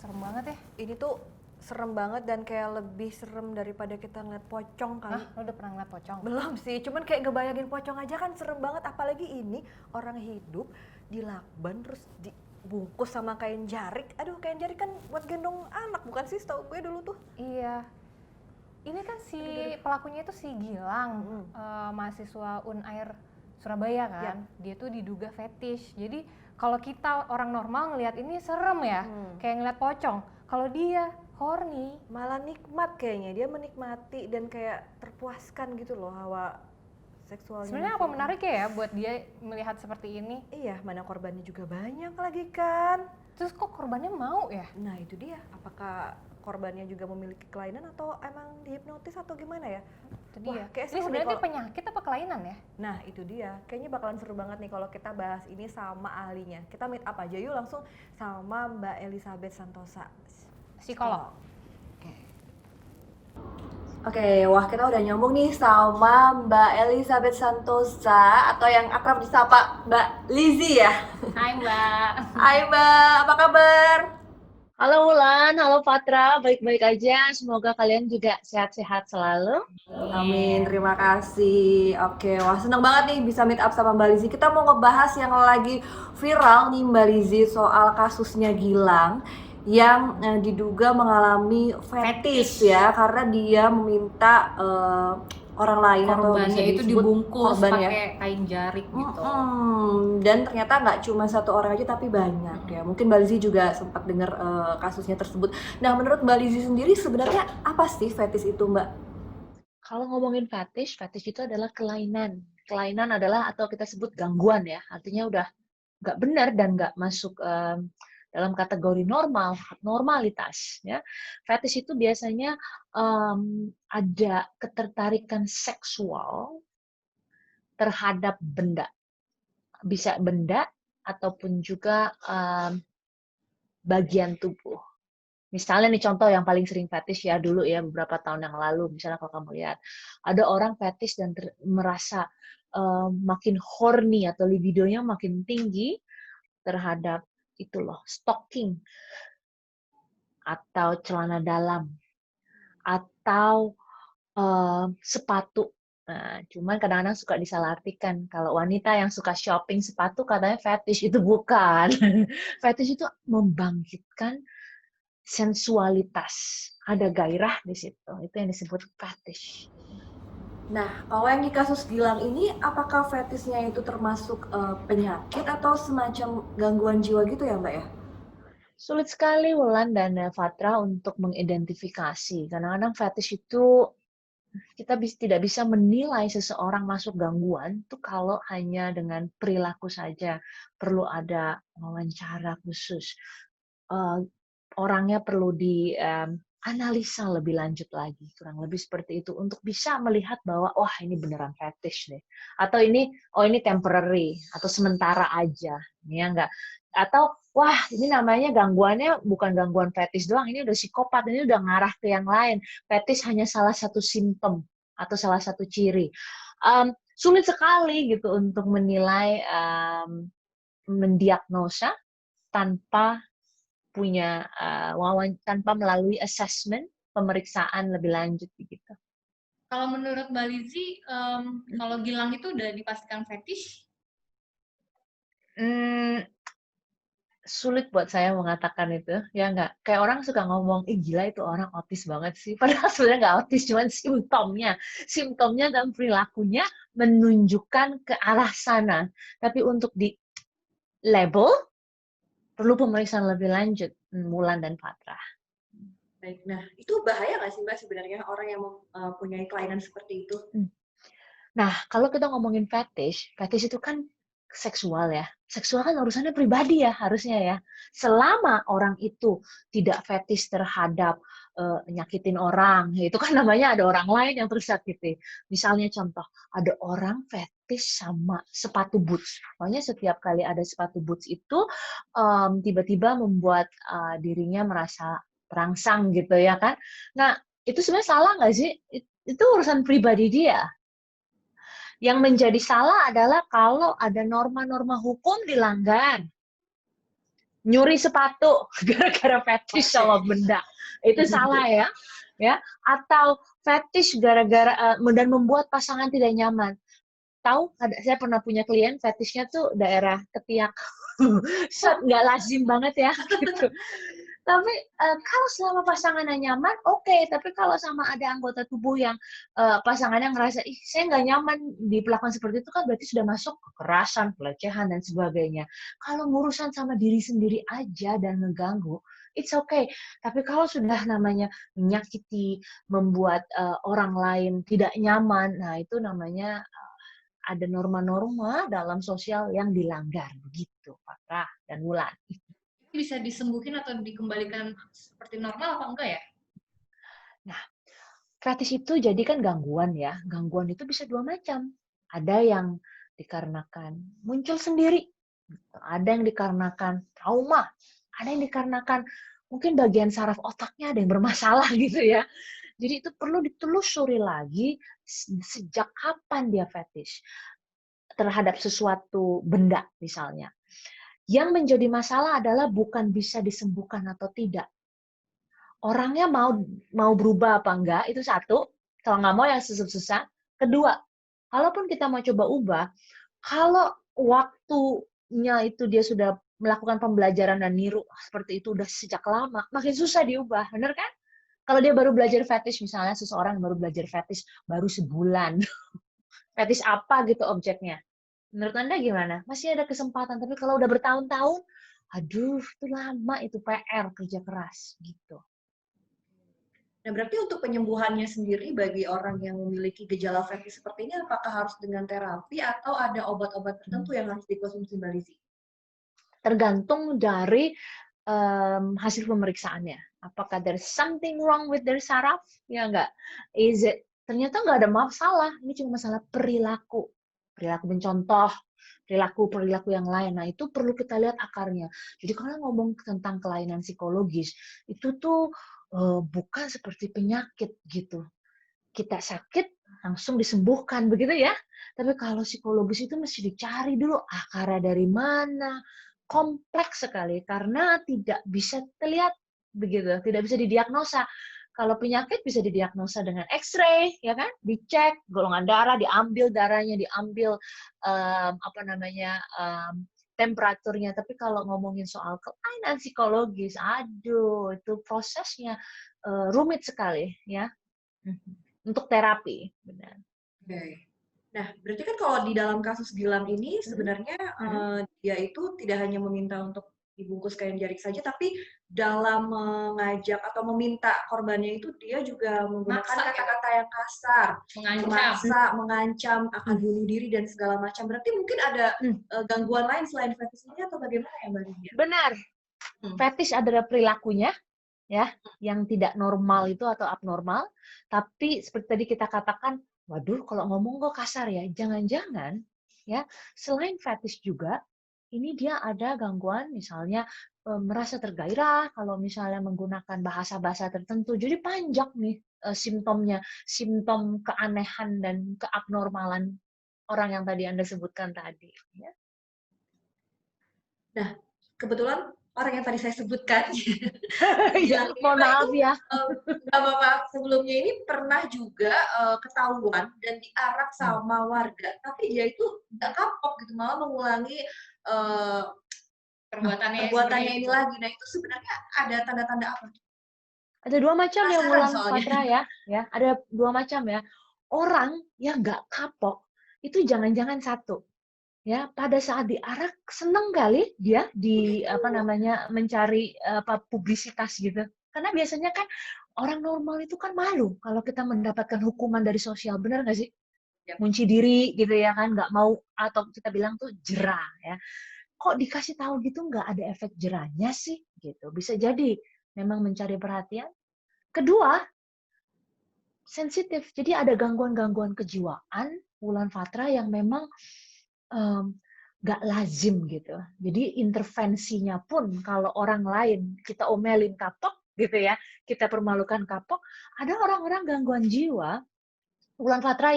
serem banget ya. Ini tuh serem banget dan kayak lebih serem daripada kita ngeliat pocong kali. Lo udah pernah ngeliat pocong? Belum sih, cuman kayak ngebayangin pocong aja kan serem banget. Apalagi ini orang hidup dilakban terus dibungkus sama kain jarik. Aduh, kain jarik kan buat gendong anak bukan sih, setahu gue dulu tuh. Iya. Ini kan si pelakunya itu si Gilang, mahasiswa Unair Surabaya kan. Dia tuh diduga fetish. Jadi kalau kita orang normal ngelihat ini serem ya, kayak ngeliat pocong. Kalau dia horny, Malah nikmat kayaknya, dia menikmati dan kayak terpuaskan gitu loh hawa seksualnya. sebenarnya apa menarik ya buat dia melihat seperti ini? Iya, mana korbannya juga banyak lagi kan. Terus kok korbannya mau ya? Nah itu dia, apakah korbannya juga memiliki kelainan atau emang dihipnotis atau gimana ya? Itu Wah, dia. kayak Ini seru sebenarnya nih dia penyakit apa kelainan ya? Nah itu dia, kayaknya bakalan seru banget nih kalau kita bahas ini sama ahlinya. Kita meet up aja yuk langsung sama Mbak Elizabeth Santosa, Psikolog. Oke, wah kita udah nyambung nih sama Mbak Elizabeth Santosa atau yang akrab disapa Mbak Lizzy ya. Hai Mbak. Hai Mbak, apa kabar? Halo Wulan, halo Patra, baik-baik aja. Semoga kalian juga sehat-sehat selalu. Amin, terima kasih. Oke, wah seneng banget nih bisa meet up sama Mbak Lizzy. Kita mau ngebahas yang lagi viral nih Mbak Lizzy soal kasusnya Gilang yang diduga mengalami fetish ya karena dia meminta orang lain atau bisa Korbannya itu disebut dibungkus korban ya. pakai kain jarik gitu. Dan ternyata nggak cuma satu orang aja tapi banyak ya. Mungkin Mbak Lizzy juga sempat dengar kasusnya tersebut. Nah, menurut Mbak Lizzy sendiri sebenarnya apa sih fetish itu, Mbak? Kalau ngomongin fetish itu adalah kelainan. Kelainan adalah atau kita sebut gangguan ya. Artinya udah nggak benar dan nggak masuk dalam kategori normalitas. Ya. Fetish itu biasanya ada ketertarikan seksual terhadap benda. Bisa benda ataupun juga bagian tubuh. Misalnya nih contoh yang paling sering fetish ya dulu ya beberapa tahun yang lalu, misalnya kalau kamu lihat ada orang fetish dan merasa makin horny atau libidonya makin tinggi terhadap itu loh, stocking atau celana dalam atau sepatu. Nah, cuman kadang-kadang suka disalahartikan. Kalau wanita yang suka shopping sepatu katanya fetish, itu bukan. Fetish itu membangkitkan sensualitas, ada gairah di situ. Itu yang disebut fetish. Nah, kalau yang di kasus Gilang ini, apakah fetishnya itu termasuk penyakit atau semacam gangguan jiwa gitu ya, Mbak ya? Sulit sekali Wulan dan Fatra untuk mengidentifikasi. Kadang-kadang fetish itu kita tidak bisa menilai seseorang masuk gangguan itu kalau hanya dengan perilaku saja. Perlu ada wawancara khusus. Orangnya perlu dianalisa lebih lanjut lagi, kurang lebih seperti itu untuk bisa melihat bahwa wah ini beneran fetish deh, atau ini temporary atau sementara aja, ya enggak, atau wah ini namanya gangguannya bukan gangguan fetish doang, ini udah psikopat, ini udah ngarah ke yang lain. Fetish hanya salah satu simptom atau salah satu ciri. Sulit sekali gitu untuk menilai, mendiagnosa tanpa punya tanpa melalui assessment, pemeriksaan lebih lanjut begitu. Kalau menurut Mbak Lizzy, kalau Gilang itu udah dipastikan fetish? Sulit buat saya mengatakan itu, ya nggak? Kayak orang suka ngomong, gila itu orang otis banget sih. Padahal sebenarnya nggak otis, cuman simptomnya dan perilakunya menunjukkan ke arah sana. Tapi untuk di label perlu pemeriksaan lebih lanjut, Wulan dan Fatra. Baik, nah itu bahaya nggak sih Mbak sebenarnya orang yang mempunyai kelainan seperti itu? Nah, kalau kita ngomongin fetish itu kan seksual ya. Seksual kan urusannya pribadi ya harusnya ya. Selama orang itu tidak fetish terhadap nyakitin orang, itu kan namanya ada orang lain yang tersakiti. Misalnya contoh, ada orang fetish sama sepatu boots. Pokoknya setiap kali ada sepatu boots itu tiba-tiba membuat dirinya merasa terangsang gitu ya kan. Nah, itu sebenarnya salah nggak sih? Itu urusan pribadi dia. Yang menjadi salah adalah kalau ada norma-norma hukum dilanggar. nyuri sepatu gara-gara fetish sama benda. Itu salah ya. Ya, atau fetish gara-gara dan membuat pasangan tidak nyaman. Tahu, saya pernah punya klien fetishnya tuh daerah ketiak. Nggak lazim banget ya gitu. Tapi kalau selama pasangannya nyaman, oke. Tapi kalau sama ada anggota tubuh yang pasangannya ngerasa, ih saya nggak nyaman diperlakukan seperti itu, kan berarti sudah masuk kekerasan, pelecehan, dan sebagainya. Kalau ngurusan sama diri sendiri aja dan ngeganggu, it's okay. Tapi kalau sudah namanya menyakiti, membuat orang lain tidak nyaman, nah itu namanya ada norma-norma dalam sosial yang dilanggar. Begitu, Pak Rah dan Wulan. Bisa disembuhin atau dikembalikan seperti normal apa enggak ya? Nah, fetish itu jadi kan gangguan ya. Gangguan itu bisa dua macam. Ada yang dikarenakan muncul sendiri. Ada yang dikarenakan trauma. Ada yang dikarenakan mungkin bagian saraf otaknya ada yang bermasalah gitu ya. Jadi itu perlu ditelusuri lagi sejak kapan dia fetish terhadap sesuatu benda misalnya. Yang menjadi masalah adalah bukan bisa disembuhkan atau tidak. Orangnya mau berubah apa enggak, itu satu. Kalau nggak mau ya susah-susah. Kedua, kalaupun kita mau coba ubah, kalau waktunya itu dia sudah melakukan pembelajaran dan niru seperti itu udah sejak lama, makin susah diubah, bener kan? Kalau dia baru belajar fetish, misalnya seseorang baru belajar fetish baru sebulan, fetish apa gitu objeknya. Menurut Anda gimana? Masih ada kesempatan, tapi kalau udah bertahun-tahun, aduh, itu lama, itu PR, kerja keras, gitu. Nah, berarti untuk penyembuhannya sendiri bagi orang yang memiliki gejala fetish seperti ini, apakah harus dengan terapi atau ada obat-obat tertentu yang harus dikonsumsi, Mbak Lizzy? Tergantung dari hasil pemeriksaannya. Apakah there's something wrong with their saraf? Ya enggak? Ternyata nggak ada masalah, ini cuma masalah perilaku. Perilaku mencontoh, perilaku yang lain. Nah, itu perlu kita lihat akarnya. Jadi kalau ngomong tentang kelainan psikologis, itu tuh bukan seperti penyakit gitu. Kita sakit, langsung disembuhkan, begitu ya. Tapi kalau psikologis itu mesti dicari dulu akarnya dari mana. Kompleks sekali, karena tidak bisa terlihat, begitu, tidak bisa didiagnosa. Kalau penyakit bisa didiagnosa dengan X-ray, ya kan? Dicek golongan darah, diambil darahnya, diambil temperaturnya. Tapi kalau ngomongin soal kelainan psikologis, aduh, itu prosesnya rumit sekali, ya. Untuk terapi, benar. Oke. Nah, berarti kan kalau di dalam kasus Gilang ini sebenarnya dia itu tidak hanya meminta untuk dibungkus kain jarik saja, tapi dalam mengajak atau meminta korbannya itu dia juga menggunakan Maksa, kata-kata yang kasar, mengancam. memaksa, mengancam akan bunuh diri dan segala macam. Berarti mungkin ada gangguan lain selain fetish ini atau bagaimana ya, Mbak Lydia? Benar. Fetish adalah perilakunya, ya, yang tidak normal itu atau abnormal. Tapi seperti tadi kita katakan, waduh, kalau ngomong kok kasar ya. Jangan-jangan, ya, selain fetish juga, ini dia ada gangguan, misalnya merasa tergairah kalau misalnya menggunakan bahasa-bahasa tertentu. Jadi panjang nih simptomnya, simptom keanehan dan keabnormalan orang yang tadi Anda sebutkan tadi. Ya. Nah, kebetulan orang yang tadi saya sebutkan, Ya, mohon maaf ya. Bapak sebelumnya ini pernah juga ketahuan dan diarak sama warga, tapi dia itu nggak kapok gitu, malah mengulangi perbuatannya ini lagi. Nah, itu sebenarnya ada tanda-tanda apa? Ada dua macam yang Penasaran Wulan soalnya. Fatra ya. Ada dua macam ya. Orang yang nggak kapok itu jangan-jangan satu. Ya, pada saat diarak seneng kali dia mencari publisitas gitu. Karena biasanya kan orang normal itu kan malu kalau kita mendapatkan hukuman dari sosial, benar nggak sih? Yap. Ngunci diri gitu ya kan, nggak mau, atau kita bilang tuh jerah ya. Kok dikasih tahu gitu nggak ada efek jerahnya sih? Gitu. Bisa jadi memang mencari perhatian. Kedua, sensitif. Jadi ada gangguan-gangguan kejiwaan Wulan Fatra yang memang nggak lazim gitu. Jadi intervensinya pun kalau orang lain kita omelin kapok gitu ya, kita permalukan kapok, ada orang-orang gangguan jiwa Wulan Fatra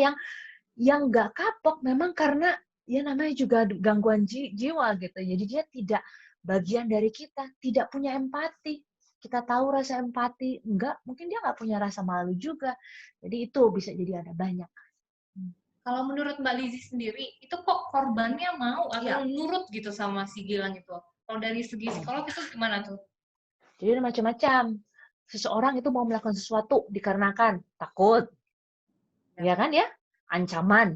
yang nggak kapok memang karena ya namanya juga gangguan jiwa gitu. Jadi dia tidak bagian dari kita tidak punya empati. Kita tahu rasa empati, enggak, mungkin dia nggak punya rasa malu juga. Jadi itu bisa jadi ada banyak. Kalau menurut Mbak Lizzie sendiri, itu kok korbannya mau atau Iya. nurut gitu sama si Gilang itu? Kalau dari segi psikolog itu gimana tuh? Jadi ada macam-macam. Seseorang itu mau melakukan sesuatu dikarenakan takut, ya kan ya? Ancaman,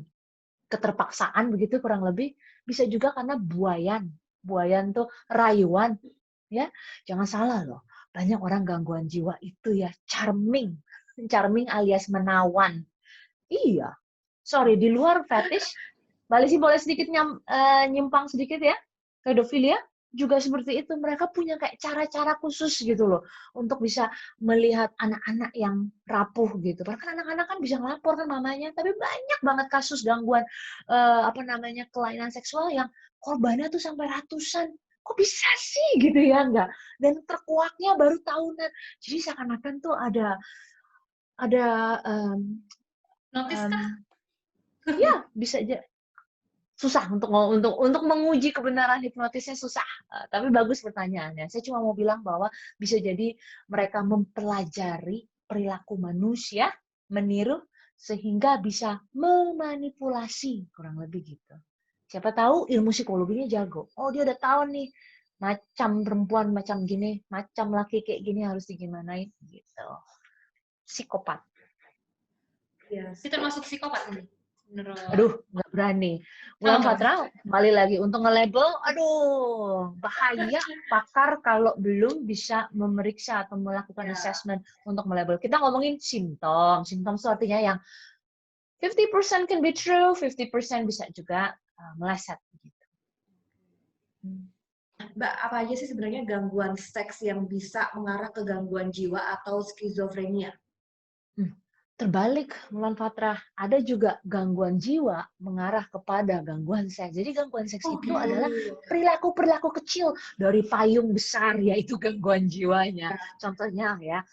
keterpaksaan begitu kurang lebih. Bisa juga karena buayan. Buayan tuh rayuan, ya. Jangan salah loh. Banyak orang gangguan jiwa itu ya charming. Charming alias menawan. Iya. Sorry, di luar fetish, Mbak Lizzie boleh sedikit nyimpang sedikit ya. Pedofilia juga seperti itu. Mereka punya kayak cara-cara khusus gitu loh untuk bisa melihat anak-anak yang rapuh gitu. Karena kan anak-anak kan bisa ngelapor kan mamanya, tapi banyak banget kasus gangguan kelainan seksual yang korbannya tuh sampai ratusan. Kok bisa sih gitu ya enggak? Dan terkuaknya baru tahunan. Jadi seakan-akan tuh ada Notice kah? ya bisa aja susah untuk menguji kebenaran hipnotisnya susah. Tapi bagus pertanyaannya. Saya cuma mau bilang bahwa bisa jadi mereka mempelajari perilaku manusia, meniru sehingga bisa memanipulasi kurang lebih gitu. Siapa tahu ilmu psikologinya jago. Oh, dia udah tahu nih macam perempuan macam gini, macam laki kayak gini harus digimanain gitu. Psikopat. Itu termasuk psikopat ini, menurut. Aduh, nggak berani. Bulan Fatra, kembali lagi untuk nge-label, aduh, bahaya pakar kalau belum bisa memeriksa atau melakukan assessment untuk melabel. Kita ngomongin simptom. Simptom itu artinya yang 50% can be true, 50% bisa juga meleset. Gitu. Mbak, apa aja sih sebenarnya gangguan seks yang bisa mengarah ke gangguan jiwa atau skizofrenia? Terbalik, Mulan Fatra, ada juga gangguan jiwa mengarah kepada gangguan seks. Jadi gangguan seks itu adalah perilaku-perilaku kecil dari payung besar, yaitu gangguan jiwanya. Contohnya ya,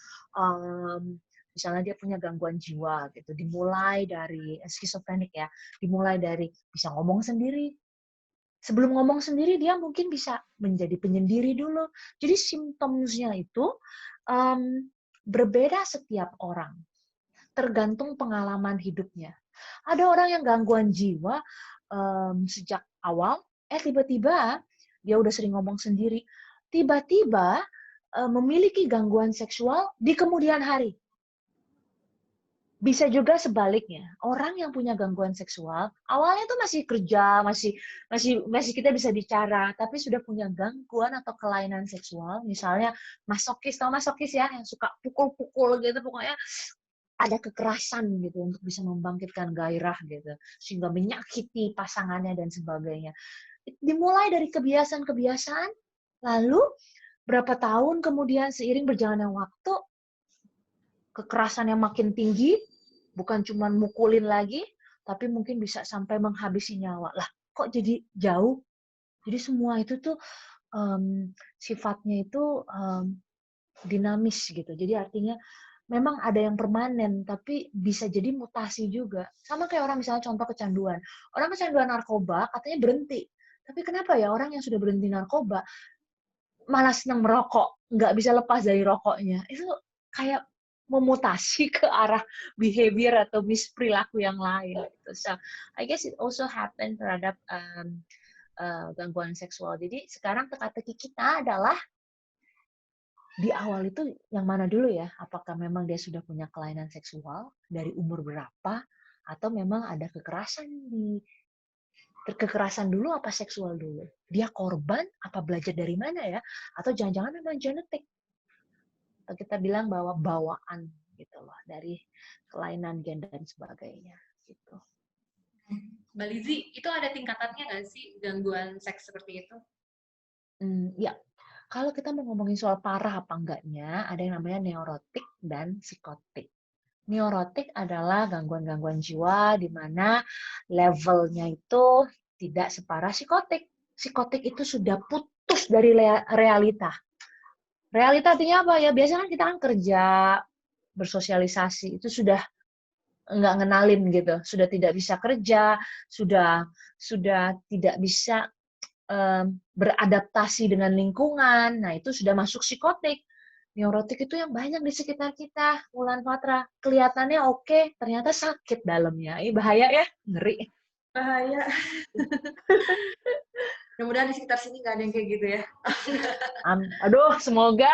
misalnya dia punya gangguan jiwa, gitu. Dimulai dari skizofrenik ya, dimulai dari bisa ngomong sendiri. Sebelum ngomong sendiri, dia mungkin bisa menjadi penyendiri dulu. Jadi simptomnya itu berbeda setiap orang. Tergantung pengalaman hidupnya. Ada orang yang gangguan jiwa sejak awal, tiba-tiba dia udah sering ngomong sendiri, tiba-tiba memiliki gangguan seksual di kemudian hari. Bisa juga sebaliknya, orang yang punya gangguan seksual awalnya tuh masih kerja, masih kita bisa bicara, tapi sudah punya gangguan atau kelainan seksual, misalnya masokis, tau masokis ya, yang suka pukul-pukul gitu, pokoknya ada kekerasan gitu untuk bisa membangkitkan gairah gitu sehingga menyakiti pasangannya dan sebagainya. Dimulai dari kebiasaan-kebiasaan, lalu berapa tahun kemudian seiring berjalannya waktu kekerasannya makin tinggi, bukan cuma mukulin lagi, tapi mungkin bisa sampai menghabisi nyawa. Lah, kok jadi jauh? Jadi semua itu tuh sifatnya itu dinamis gitu. Jadi artinya memang ada yang permanen, tapi bisa jadi mutasi juga. Sama kayak orang misalnya contoh kecanduan. Orang kecanduan narkoba katanya berhenti. Tapi kenapa ya orang yang sudah berhenti narkoba malah senang merokok, nggak bisa lepas dari rokoknya? Itu kayak memutasi ke arah behavior atau perilaku yang lain. Gitu. So, I guess it also happen terhadap gangguan seksual. Jadi sekarang teka-teki kita adalah di awal itu yang mana dulu ya? Apakah memang dia sudah punya kelainan seksual dari umur berapa? Atau memang ada kekerasan kekerasan dulu apa seksual dulu? Dia korban apa belajar dari mana ya? Atau jangan-jangan memang genetik? Atau kita bilang bahwa bawaan gitu loh dari kelainan gen dan sebagainya gitu. Mbak Lizzie, itu ada tingkatannya nggak sih gangguan seks seperti itu? Ya, kalau kita mau ngomongin soal parah apa enggaknya, ada yang namanya neurotik dan psikotik. Neurotik adalah gangguan-gangguan jiwa di mana levelnya itu tidak separah psikotik. Psikotik itu sudah putus dari realita. Realita artinya apa ya? Biasanya kita kan kerja, bersosialisasi, itu sudah nggak ngenalin gitu, sudah tidak bisa kerja, sudah tidak bisa beradaptasi dengan lingkungan. Nah, itu sudah masuk psikotik. Neurotik itu yang banyak di sekitar kita, Wulan Fatra. Kelihatannya oke, ternyata sakit dalamnya. Ini bahaya ya, ngeri. Bahaya. Mudah-mudahan di sekitar sini nggak ada yang kayak gitu ya. Aduh, semoga.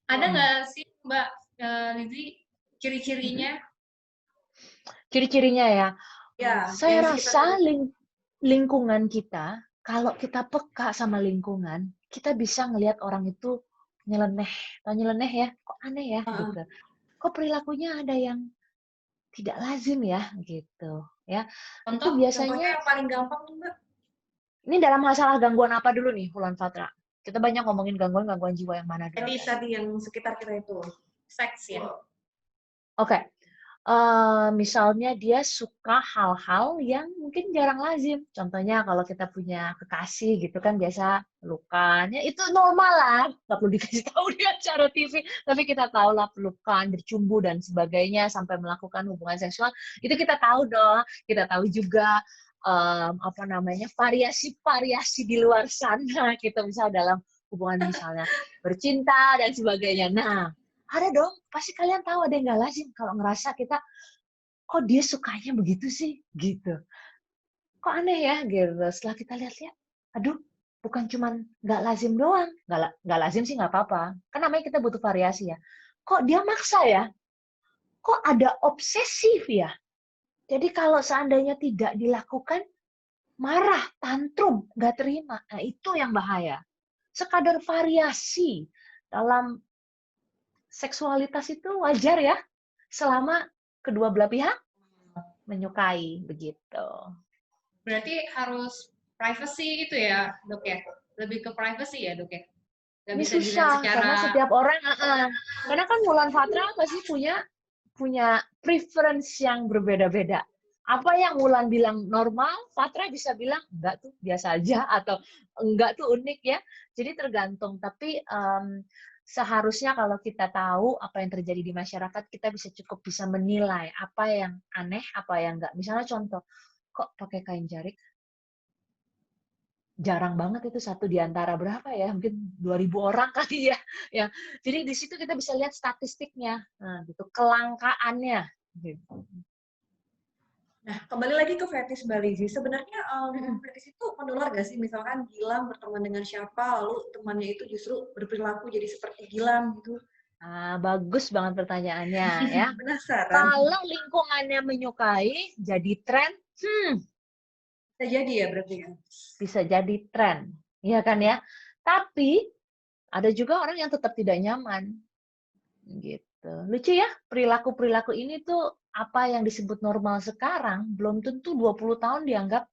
Ada nggak sih Mbak Lizzy ciri-cirinya? Ciri-cirinya ya, Ya, saya yang sekitar rasa lingkungan kita, kalau kita peka sama lingkungan, kita bisa ngelihat orang itu nyeleneh. Tahu nyeleneh ya? Kok aneh ya? Gitu. Kok perilakunya ada yang tidak lazim ya? Gitu. Ya. Itu Contoh? contohnya biasanya, yang paling gampang tuh Mbak. ini dalam masalah gangguan apa dulu nih, Wulan Fatra? Kita banyak ngomongin gangguan-gangguan jiwa yang mana dulu? Tadi yang sekitar kita itu. Seks ya. Oke. Misalnya dia suka hal-hal yang mungkin jarang lazim. Contohnya kalau kita punya kekasih gitu kan biasa pelukan. Ya itu normal lah. Nggak perlu dikasih tahu di acara TV. Tapi kita tahu lah pelukan, bercumbu dan sebagainya sampai melakukan hubungan seksual. Itu kita tahu dong. Kita tahu juga apa namanya variasi-variasi di luar sana. Kita misal dalam hubungan misalnya bercinta dan sebagainya. Nah, ada dong, pasti kalian tahu ada yang nggak lazim kalau ngerasa kita, kok dia sukanya begitu sih, gitu. Kok aneh ya, gitu. Setelah kita lihat-lihat, aduh, bukan cuman nggak lazim doang, nggak lazim sih nggak apa-apa. Kan namanya kita butuh variasi ya. Kok dia maksa ya? Kok ada obsesif ya? Jadi kalau seandainya tidak dilakukan, marah, tantrum, nggak terima. Nah itu yang bahaya. Sekadar variasi dalam seksualitas itu wajar ya, selama kedua belah pihak menyukai, begitu. Berarti harus privacy gitu ya, Dok ya? Lebih ke privacy ya, Dok ya? Nggak Ini bisa dilihat susah, secara... karena setiap orang, karena kan Wulan Fatra pasti punya preference yang berbeda-beda. Apa yang Wulan bilang normal, Fatra bisa bilang enggak tuh biasa aja, atau enggak tuh unik ya. Jadi tergantung, tapi seharusnya kalau kita tahu apa yang terjadi di masyarakat, kita cukup bisa menilai apa yang aneh, apa yang enggak. Misalnya contoh, kok pakai kain jarik? Jarang banget itu satu di antara berapa ya? Mungkin 2.000 orang kali ya. Ya. Jadi di situ kita bisa lihat statistiknya. Nah, gitu, kelangkaannya. Gitu. Nah, kembali lagi ke fetish Mbak Lizzy. Sebenarnya fetish itu menular gak sih? Misalkan Gilang berteman dengan siapa, lalu temannya itu justru berperilaku jadi seperti Gilang gitu. Bagus banget pertanyaannya ya. Penasaran. Kalau lingkungannya menyukai, jadi tren, Bisa jadi ya berarti ya? bisa jadi tren. Iya kan ya? Tapi ada juga orang yang tetap tidak nyaman. Gitu. Lucu ya, perilaku-perilaku ini tuh apa yang disebut normal sekarang, belum tentu 20 tahun dianggap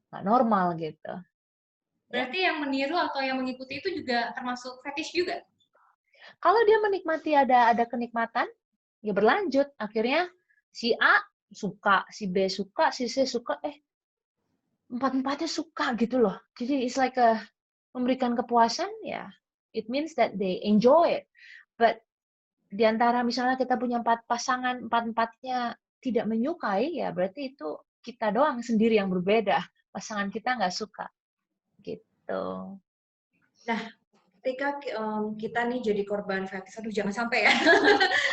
nggak normal gitu. Berarti yang meniru atau yang mengikuti itu juga termasuk fetish juga? Kalau dia menikmati ada kenikmatan, ya berlanjut. Akhirnya si A suka, si B suka, si C suka, empat-empatnya suka gitu loh. Jadi it's like memberikan kepuasan, ya it means that they enjoy it. But di antara misalnya kita punya 4 pasangan, empat-empatnya tidak menyukai, ya berarti itu kita doang sendiri yang berbeda. Pasangan kita nggak suka. Gitu. Nah, ketika kita nih jadi korban fetish, aduh jangan sampai ya,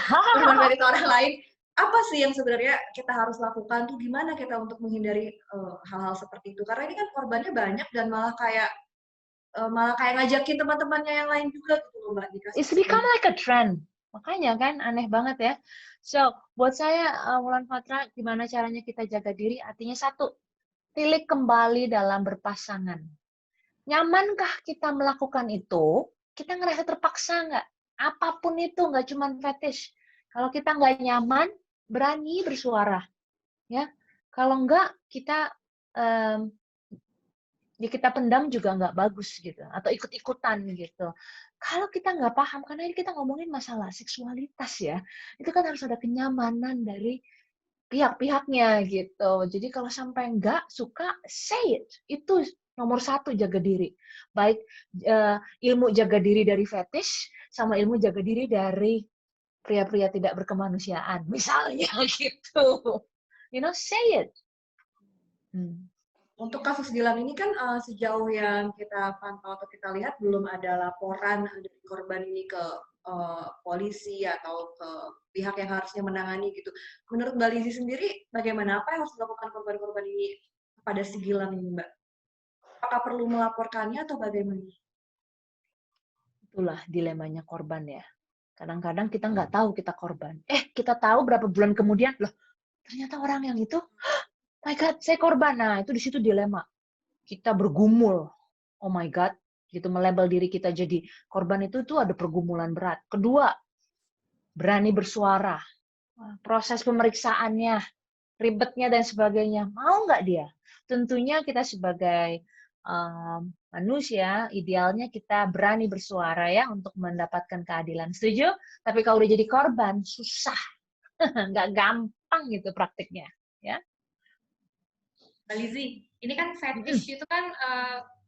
korban fetish orang lain, apa sih yang sebenarnya kita harus lakukan tuh, gimana kita untuk menghindari hal-hal seperti itu? Karena ini kan korbannya banyak dan malah kayak ngajakin teman-temannya yang lain juga gitu loh Mbak. It's become like a trend. Makanya kan aneh banget ya. So, buat saya, Wulan Fatra, gimana caranya kita jaga diri? Artinya satu, tilik kembali dalam berpasangan. Nyamankah kita melakukan itu? Kita ngerasa terpaksa nggak? Apapun itu, nggak cuma fetish. Kalau kita nggak nyaman, berani bersuara. Ya, kalau nggak, kita ya kita pendam juga nggak bagus gitu, atau ikut-ikutan gitu. Kalau kita nggak paham, karena ini kita ngomongin masalah seksualitas ya, itu kan harus ada kenyamanan dari pihak-pihaknya gitu. Jadi kalau sampai nggak suka, say it. Itu nomor 1, jaga diri. Baik ilmu jaga diri dari fetish, sama ilmu jaga diri dari pria-pria tidak berkemanusiaan, misalnya gitu. You know, say it. Untuk kasus Gilang ini kan sejauh yang kita pantau atau kita lihat belum ada laporan dari korban ini ke polisi atau ke pihak yang harusnya menangani gitu. Menurut Mbak Lizzy sendiri, bagaimana apa yang harus dilakukan korban-korban ini kepada si Gilang ini, Mbak? Apakah perlu melaporkannya atau bagaimana? Itulah dilemanya korban ya. Kadang-kadang kita nggak tahu kita korban. Kita tahu berapa bulan kemudian, loh ternyata orang yang itu, my God, saya korban. Nah, itu di situ dilema. Kita bergumul, oh my God, gitu melabel diri kita jadi korban itu tuh ada pergumulan berat. Kedua, berani bersuara. Proses pemeriksaannya, ribetnya dan sebagainya. Mau nggak dia? Tentunya kita sebagai manusia, idealnya kita berani bersuara ya untuk mendapatkan keadilan. Setuju? Tapi kalau udah jadi korban, susah. Nggak gampang gitu praktiknya. Ya. Mbak Lizzy, ini kan fetish itu kan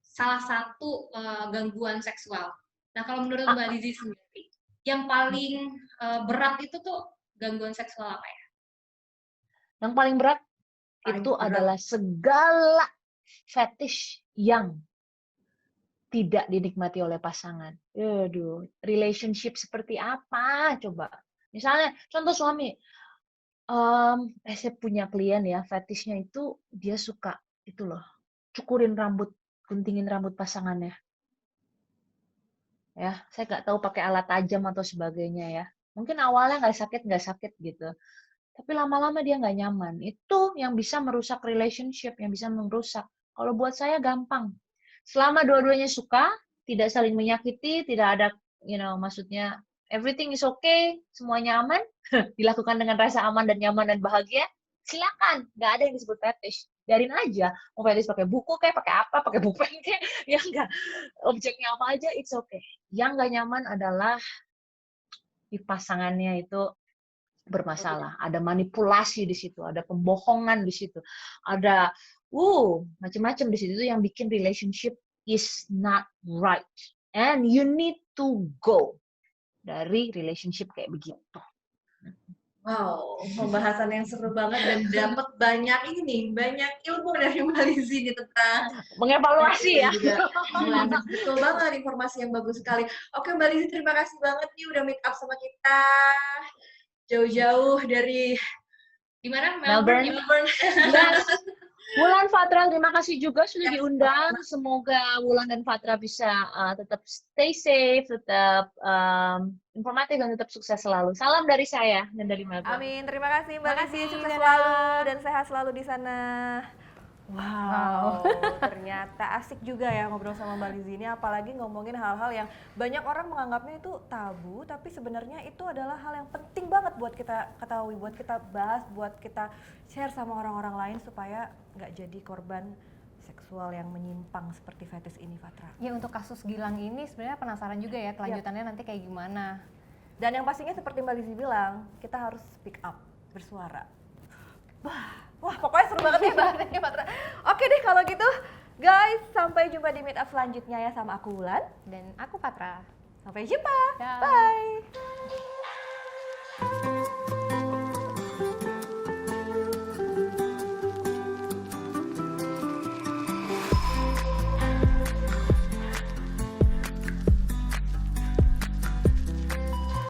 salah satu gangguan seksual. Nah, kalau menurut Mbak Lizzy sendiri, yang paling berat itu tuh gangguan seksual apa ya? Yang paling berat Paling itu berat. adalah segala fetish yang tidak dinikmati oleh pasangan. Aduh, relationship seperti apa coba? Misalnya, contoh suami, saya punya klien ya, fetishnya itu dia suka itu loh, cukurin rambut, guntingin rambut pasangannya. Ya, saya nggak tahu pakai alat tajam atau sebagainya ya. Mungkin awalnya nggak sakit gitu. Tapi lama-lama dia nggak nyaman. Itu yang bisa merusak relationship, yang bisa merusak. Kalau buat saya gampang. Selama dua-duanya suka, tidak saling menyakiti, tidak ada, maksudnya everything is okay, semuanya aman, dilakukan dengan rasa aman dan nyaman dan bahagia, silakan. Nggak ada yang disebut fetish. Biarin aja. Mau fetish pakai buku kayak, pakai apa, pakai pulpen kayak, ya nggak. Objeknya apa aja, it's okay. Yang nggak nyaman adalah di pasangannya itu bermasalah, ada manipulasi di situ, ada pembohongan di situ, ada macam-macam di situ yang bikin relationship is not right, and you need to go dari relationship kayak begitu. Wow, pembahasan yang seru banget dan dapat banyak ilmu dari Mbak Lizzy nih tentang Mengevaluasi ya. Betul banget, informasi yang bagus sekali. Oke Mbak Lizzy, terima kasih banget nih udah meet up sama kita jauh-jauh dari Di mana? Melbourne. Yes. Wulan Fatra, terima kasih juga sudah Ya, diundang. Semoga Wulan dan Fatra bisa tetap stay safe, tetap informatif dan tetap sukses selalu. Salam dari saya dan dari Melbourne. Amin, terima kasih Mbak Lizzy, sukses Dadah. selalu dan sehat selalu di sana. Wow, ternyata asik juga ya ngobrol sama Mbak Lizzy ini, apalagi ngomongin hal-hal yang banyak orang menganggapnya itu tabu, tapi sebenarnya itu adalah hal yang penting banget buat kita ketahui, buat kita bahas, buat kita share sama orang-orang lain supaya nggak jadi korban seksual yang menyimpang seperti fetish ini, Fatra. Ya untuk kasus Gilang ini sebenarnya penasaran juga ya kelanjutannya nanti kayak gimana. Dan yang pastinya seperti Mbak Lizzy bilang, kita harus speak up, bersuara. Wah, pokoknya seru banget nih bahasannya, Fatra. Oke deh kalau gitu, guys, sampai jumpa di meet up selanjutnya ya sama aku Wulan. Dan aku Patra. Sampai jumpa. Dah. Bye.